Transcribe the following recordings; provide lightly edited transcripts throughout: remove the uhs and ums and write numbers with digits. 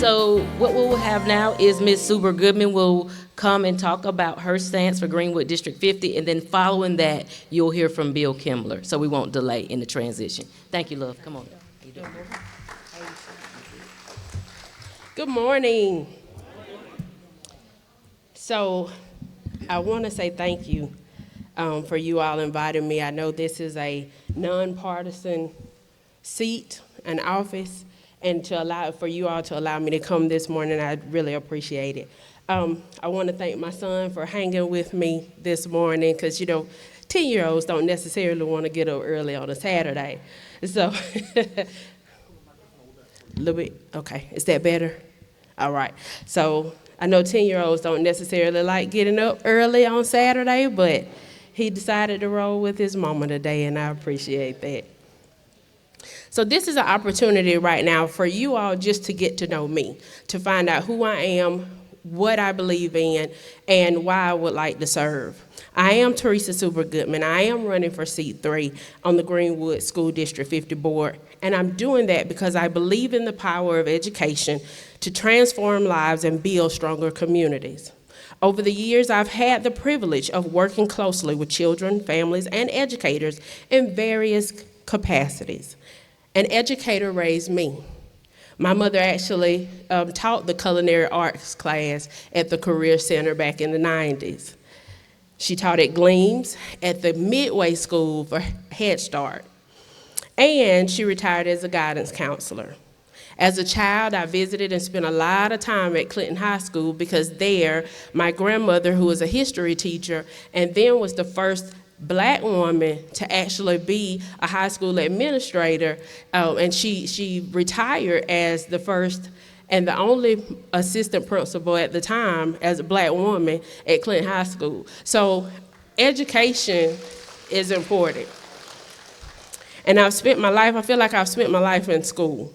So what we'll have now is Ms. Suber Goodman will come and talk about her stance for Greenwood District 50, and then following that, you'll hear from Bill Kimbler, so we won't delay in the transition. Thank you, love. Come on. How you doing? Good morning. So I want to say thank you for you all inviting me. I know this is a nonpartisan seat and office, and for you all to allow me to come this morning, I really appreciate it. I want to thank my son for hanging with me this morning, because 10-year-olds don't necessarily want to get up early on a Saturday. So, a little bit, okay, is that better? All right. So I know 10-year-olds don't necessarily like getting up early on Saturday, but he decided to roll with his mama today, and I appreciate that. So this is an opportunity right now for you all just to get to know me, to find out who I am, what I believe in, and why I would like to serve. I am Teresa Suber Goodman. I am running for seat 3 on the Greenwood School District 50 Board, and I'm doing that because I believe in the power of education to transform lives and build stronger communities. Over the years, I've had the privilege of working closely with children, families, and educators in various capacities. An educator raised me. My mother actually taught the culinary arts class at the Career Center back in the 90s. She taught at Gleams, at the Midway School for Head Start, and she retired as a guidance counselor. As a child, I visited and spent a lot of time at Clinton High School because there, my grandmother, who was a history teacher, and then was the first Black woman to actually be a high school administrator, and she retired as the first and the only assistant principal at the time as a Black woman at Clinton High School. So education is important. And I feel like I've spent my life in school.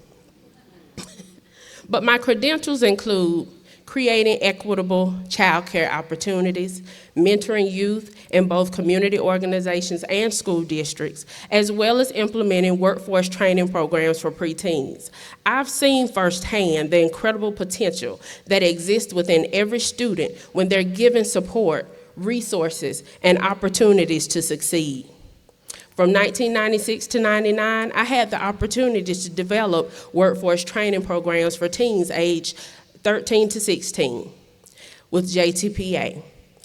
But my credentials include creating equitable child care opportunities, mentoring youth in both community organizations and school districts, as well as implementing workforce training programs for preteens. I've seen firsthand the incredible potential that exists within every student when they're given support, resources, and opportunities to succeed. From 1996 to 99, I had the opportunity to develop workforce training programs for teens aged 13 to 16 with JTPA.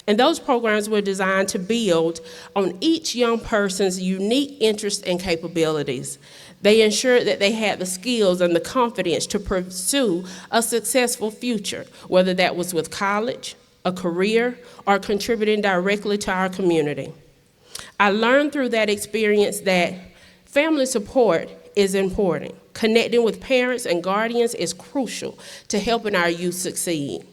And those programs were designed to build on each young person's unique interests and capabilities. They ensured that they had the skills and the confidence to pursue a successful future, whether that was with college, a career, or contributing directly to our community. I learned through that experience that family support is important. Connecting with parents and guardians is crucial to helping our youth succeed.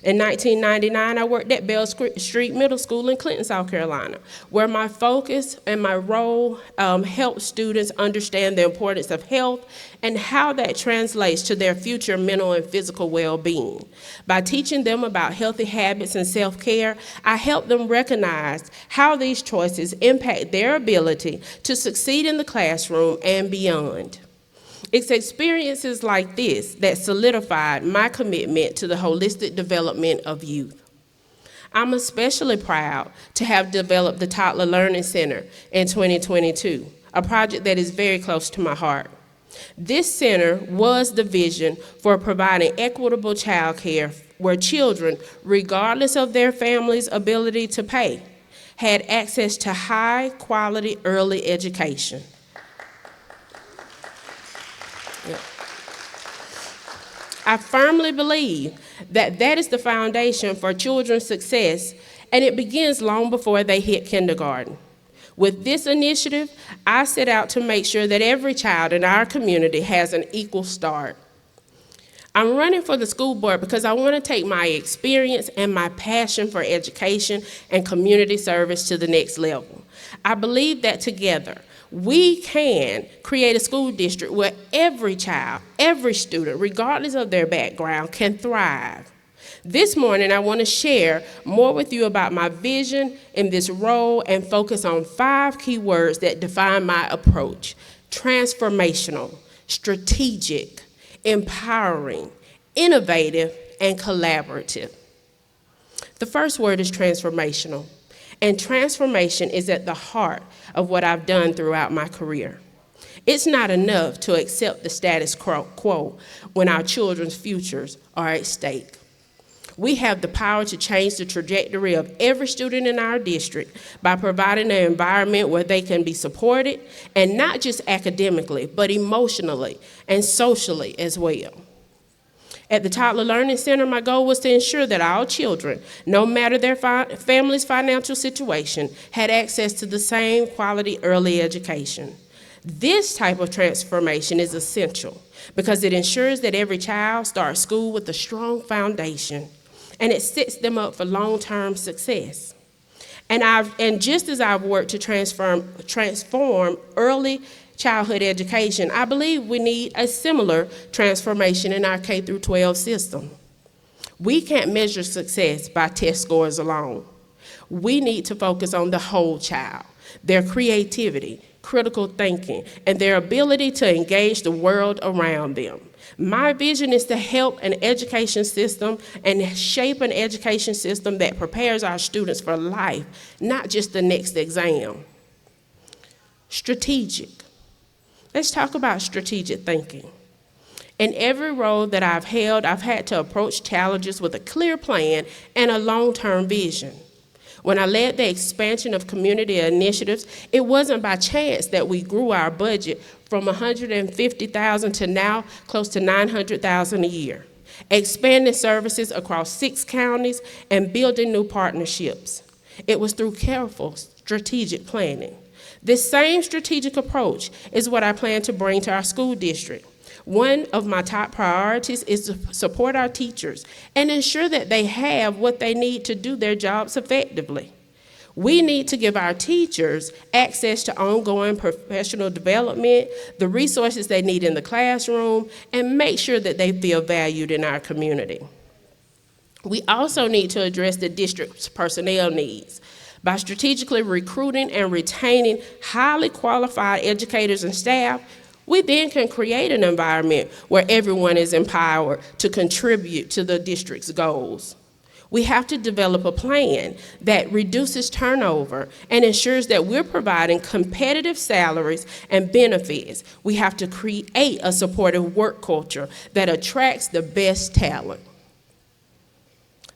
In 1999, I worked at Bell Street Middle School in Clinton, South Carolina, where my focus and my role helped students understand the importance of health and how that translates to their future mental and physical well-being. By teaching them about healthy habits and self-care, I helped them recognize how these choices impact their ability to succeed in the classroom and beyond. It's experiences like this that solidified my commitment to the holistic development of youth. I'm especially proud to have developed the Toddler Learning Center in 2022, a project that is very close to my heart. This center was the vision for providing equitable child care where children, regardless of their family's ability to pay, had access to high-quality early education. I firmly believe that that is the foundation for children's success, and it begins long before they hit kindergarten. With this initiative, I set out to make sure that every child in our community has an equal start. I'm running for the school board because I want to take my experience and my passion for education and community service to the next level. I believe that together, we can create a school district where every child, every student, regardless of their background, can thrive. This morning, I want to share more with you about my vision in this role and focus on 5 key words that define my approach: transformational, strategic, empowering, innovative, and collaborative. The first word is transformational, and transformation is at the heart of what I've done throughout my career. It's not enough to accept the status quo when our children's futures are at stake. We have the power to change the trajectory of every student in our district by providing an environment where they can be supported, and not just academically, but emotionally and socially as well. At the Toddler Learning Center, my goal was to ensure that all children, no matter their family's financial situation, had access to the same quality early education. This type of transformation is essential because it ensures that every child starts school with a strong foundation, and it sets them up for long-term success. And just as I've worked to transform early childhood education, I believe we need a similar transformation in our K-12 system. We can't measure success by test scores alone. We need to focus on the whole child, their creativity, critical thinking, and their ability to engage the world around them. My vision is to help an education system and shape an education system that prepares our students for life, not just the next exam. Strategic. Let's talk about strategic thinking. In every role that I've held, I've had to approach challenges with a clear plan and a long-term vision. When I led the expansion of community initiatives, it wasn't by chance that we grew our budget from $150,000 to now close to $900,000 a year, expanding services across 6 counties and building new partnerships. It was through careful strategic planning. This same strategic approach is what I plan to bring to our school district. One of my top priorities is to support our teachers and ensure that they have what they need to do their jobs effectively. We need to give our teachers access to ongoing professional development, the resources they need in the classroom, and make sure that they feel valued in our community. We also need to address the district's personnel needs by strategically recruiting and retaining highly qualified educators and staff. We then can create an environment where everyone is empowered to contribute to the district's goals. We have to develop a plan that reduces turnover and ensures that we're providing competitive salaries and benefits. We have to create a supportive work culture that attracts the best talent.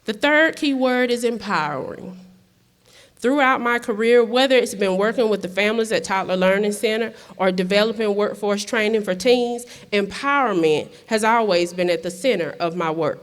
The third key word is empowering. Throughout my career, whether it's been working with the families at Toddler Learning Center or developing workforce training for teens, empowerment has always been at the center of my work.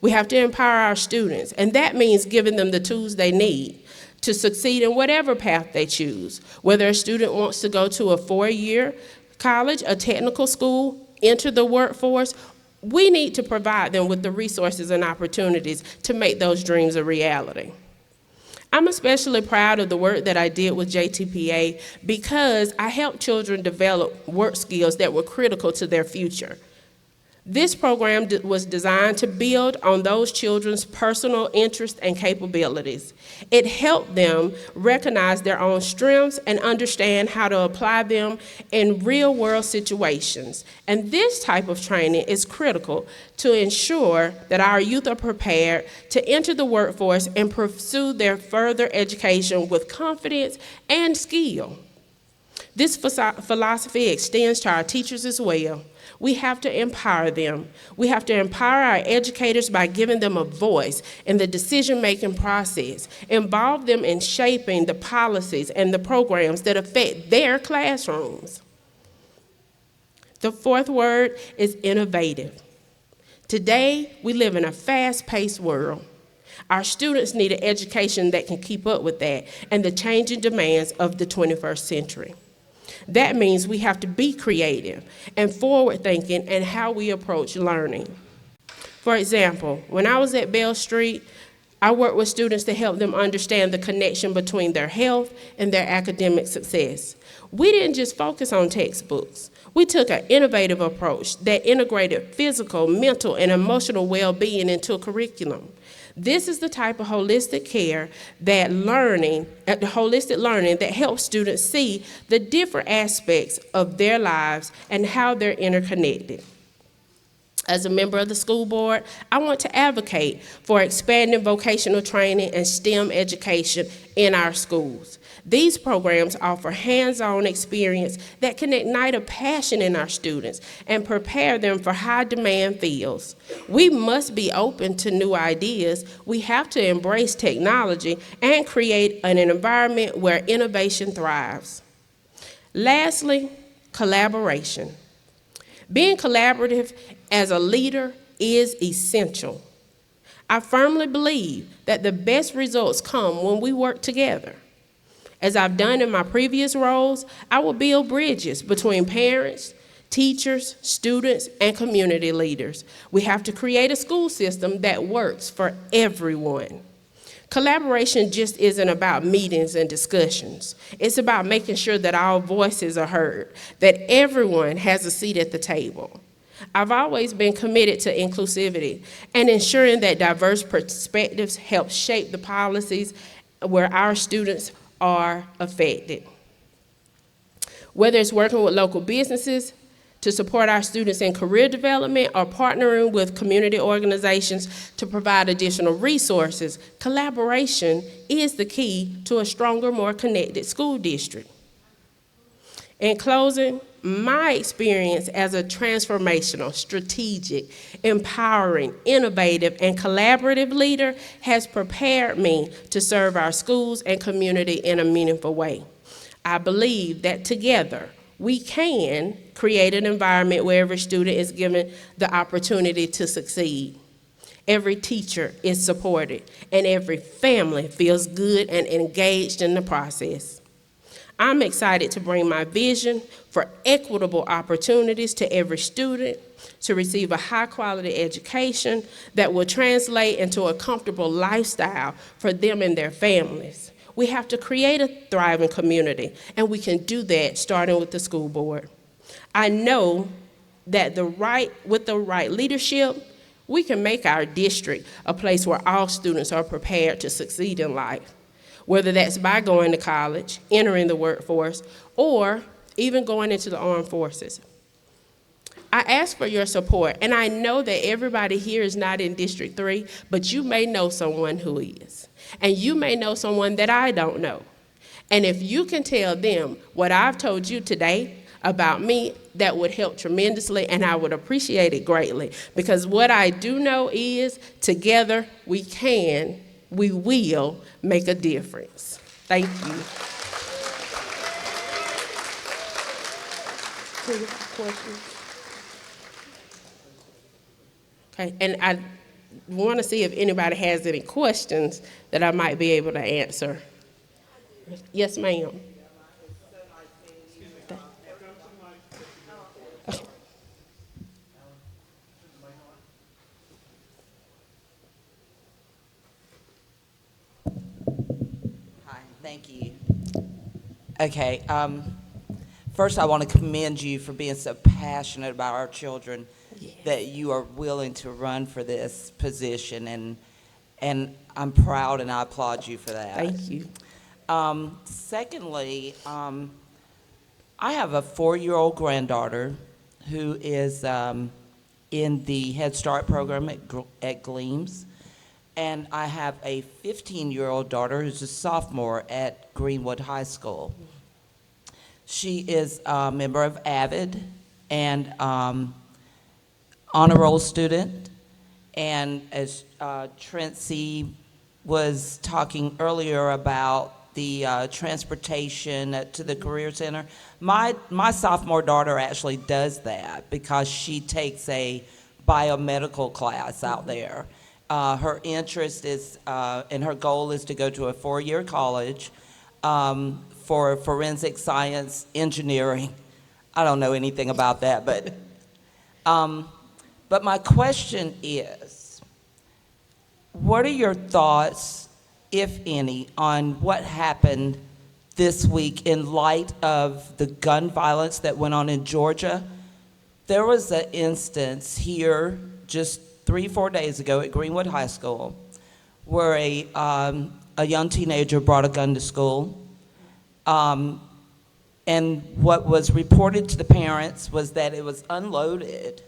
We have to empower our students, and that means giving them the tools they need to succeed in whatever path they choose. Whether a student wants to go to a 4-year college, a technical school, enter the workforce, we need to provide them with the resources and opportunities to make those dreams a reality. I'm especially proud of the work that I did with JTPA because I helped children develop work skills that were critical to their future. This program was designed to build on those children's personal interests and capabilities. It helped them recognize their own strengths and understand how to apply them in real-world situations. And this type of training is critical to ensure that our youth are prepared to enter the workforce and pursue their further education with confidence and skill. This philosophy extends to our teachers as well. We have to empower them. We have to empower our educators by giving them a voice in the decision-making process, involve them in shaping the policies and the programs that affect their classrooms. The fourth word is innovative. Today, we live in a fast-paced world. Our students need an education that can keep up with that and the changing demands of the 21st century. That means we have to be creative and forward-thinking in how we approach learning. For example, when I was at Bell Street, I worked with students to help them understand the connection between their health and their academic success. We didn't just focus on textbooks. We took an innovative approach that integrated physical, mental, and emotional well-being into a curriculum. This is the type of holistic care that holistic learning that helps students see the different aspects of their lives and how they're interconnected. As a member of the school board, I want to advocate for expanding vocational training and STEM education in our schools. These programs offer hands-on experience that can ignite a passion in our students and prepare them for high-demand fields. We must be open to new ideas. We have to embrace technology and create an environment where innovation thrives. Lastly, collaboration. Being collaborative as a leader is essential. I firmly believe that the best results come when we work together. As I've done in my previous roles, I will build bridges between parents, teachers, students, and community leaders. We have to create a school system that works for everyone. Collaboration just isn't about meetings and discussions. It's about making sure that our voices are heard, that everyone has a seat at the table. I've always been committed to inclusivity and ensuring that diverse perspectives help shape the policies where our students are affected. Whether it's working with local businesses to support our students in career development or partnering with community organizations to provide additional resources, collaboration is the key to a stronger, more connected school district. In closing, my experience as a transformational, strategic, empowering, innovative, and collaborative leader has prepared me to serve our schools and community in a meaningful way. I believe that together we can create an environment where every student is given the opportunity to succeed. Every teacher is supported, and every family feels good and engaged in the process. I'm excited to bring my vision for equitable opportunities to every student to receive a high-quality education that will translate into a comfortable lifestyle for them and their families. We have to create a thriving community, and we can do that starting with the school board. I know that with the right leadership, we can make our district a place where all students are prepared to succeed in life, whether that's by going to college, entering the workforce, or even going into the armed forces. I ask for your support, and I know that everybody here is not in District 3, but you may know someone who is. And you may know someone that I don't know. And if you can tell them what I've told you today about me, that would help tremendously, and I would appreciate it greatly. Because what I do know is, together we will make a difference. Thank you. Questions? Okay, and I want to see if anybody has any questions that I might be able to answer. Yes, ma'am. Hi, thank you. Okay, first I want to commend you for being so passionate about our children, that you are willing to run for this position, and I'm proud and I applaud you for that. Thank you. Secondly, I have a 4-year-old granddaughter who is in the Head Start program at Gleams, and I have a 15-year-old daughter who's a sophomore at Greenwood High School. She is a member of AVID and honor roll student, and as Trency was talking earlier about the transportation to the Career Center, my sophomore daughter actually does that because she takes a biomedical class out there. Her interest is, and her goal is to go to a 4-year college for forensic science engineering. I don't know anything about that, but my question is, what are your thoughts, if any, on what happened this week in light of the gun violence that went on in Georgia? There was an instance here just 3-4 days ago at Greenwood High School where a young teenager brought a gun to school. And what was reported to the parents was that it was unloaded.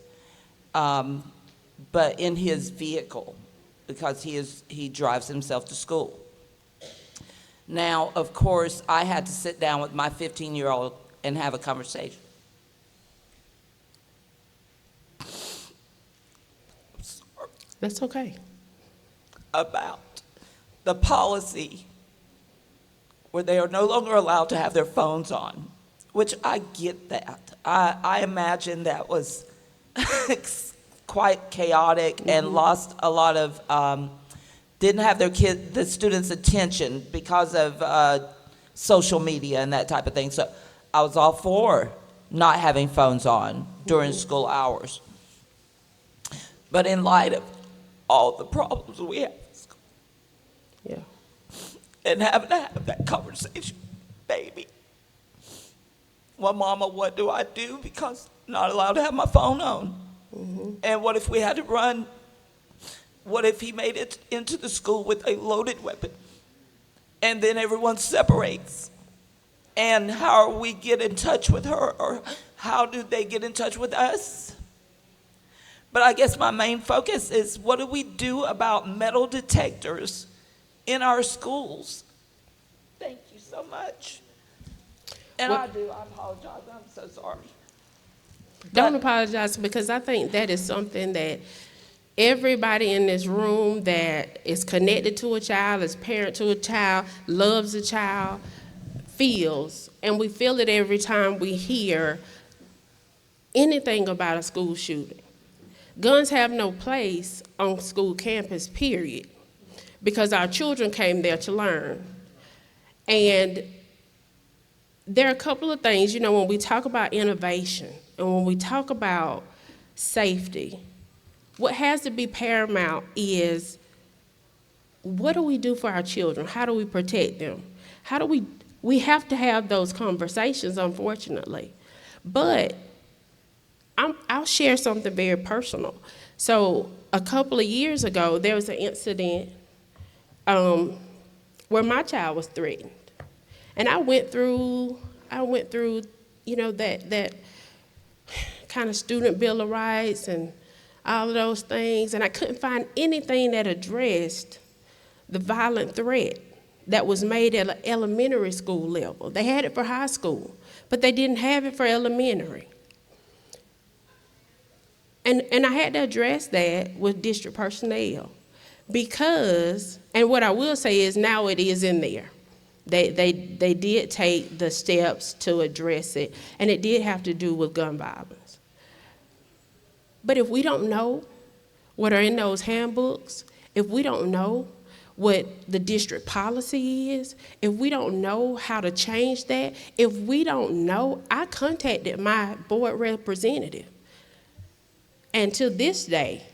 but in his vehicle, because he drives himself to school. Now, of course, I had to sit down with my 15-year-old and have a conversation. That's okay. About the policy where they are no longer allowed to have their phones on, which I get that. I imagine that was quite chaotic and lost a lot of, didn't have the students' attention because of social media and that type of thing. So I was all for not having phones on during school hours. But in light of all the problems we have in school, Yeah. and having to have that conversation, baby. Well, Mama, what do I do? Because I'm not allowed to have my phone on. And what if we had to run? What if he made it into the school with a loaded weapon? And then everyone separates. And how are we get in touch with her? Or how do they get in touch with us? But I guess my main focus is, what do we do about metal detectors in our schools? Thank you so much. And I apologize, I'm so sorry. Don't apologize, because I think that is something that everybody in this room that is connected to a child, is parent to a child, loves a child, feels. And we feel it every time we hear anything about a school shooting. Guns have no place on school campus, period, because our children came there to learn. And there are a couple of things, when we talk about innovation and when we talk about safety, what has to be paramount is, what do we do for our children? How do we protect them? We have to have those conversations, unfortunately. But I'll share something very personal. So a couple of years ago, there was an incident where my child was threatened. And I went through, that kind of student bill of rights and all of those things, and I couldn't find anything that addressed the violent threat that was made at an elementary school level. They had it for high school, but they didn't have it for elementary. And I had to address that with district personnel, because, and what I will say is, now it is in there. They did take the steps to address it, and it did have to do with gun violence. But if we don't know what are in those handbooks, if we don't know what the district policy is, if we don't know how to change that, if we don't know, I contacted my board representative. And to this day,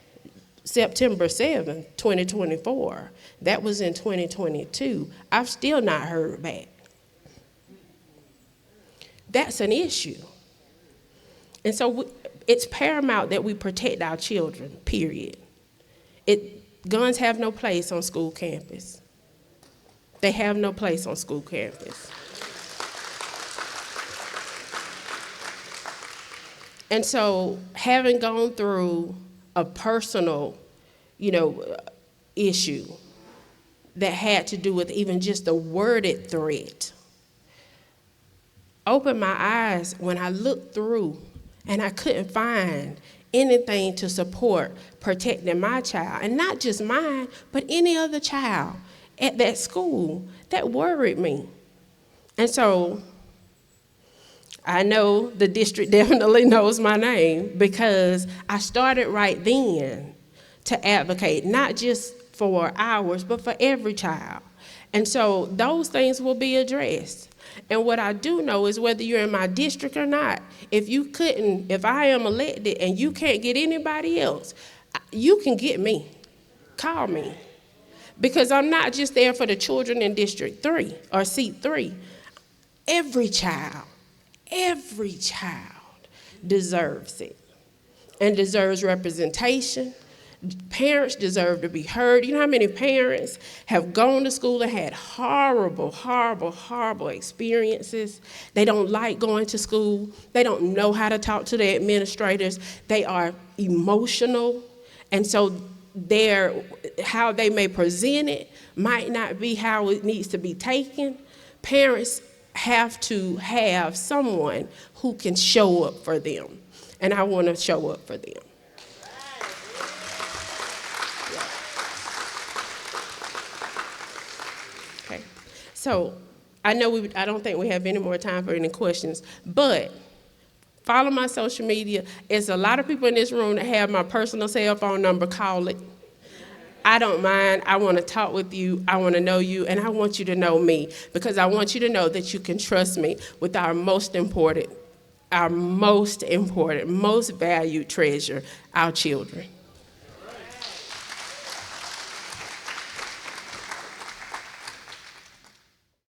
September 7th, 2024, that was in 2022, I've still not heard back. That's an issue. And so it's paramount that we protect our children, period. Guns have no place on school campus. They have no place on school campus. And so, having gone through a personal, issue that had to do with even just a worded threat, opened my eyes when I looked through and I couldn't find anything to support protecting my child, and not just mine, but any other child at that school. That worried me. And so I know the district definitely knows my name, because I started right then to advocate, not just for ours, but for every child. And so those things will be addressed. And what I do know is, whether you're in my district or not, if I am elected and you can't get anybody else, you can get me. Call me. Because I'm not just there for the children in District 3 or Seat 3. Every child deserves it, and deserves representation, Parents deserve to be heard. You know how many parents have gone to school and had horrible, horrible, horrible experiences? They don't like going to school. They don't know how to talk to their administrators. They are emotional. And so how they may present it might not be how it needs to be taken. Parents have to have someone who can show up for them. And I want to show up for them. Okay. So I know I don't think we have any more time for any questions, but follow my social media. There's a lot of people in this room that have my personal cell phone number. Call it. I don't mind. I want to talk with you. I want to know you, and I want you to know me, because I want you to know that you can trust me with our most important, most valued treasure, our children.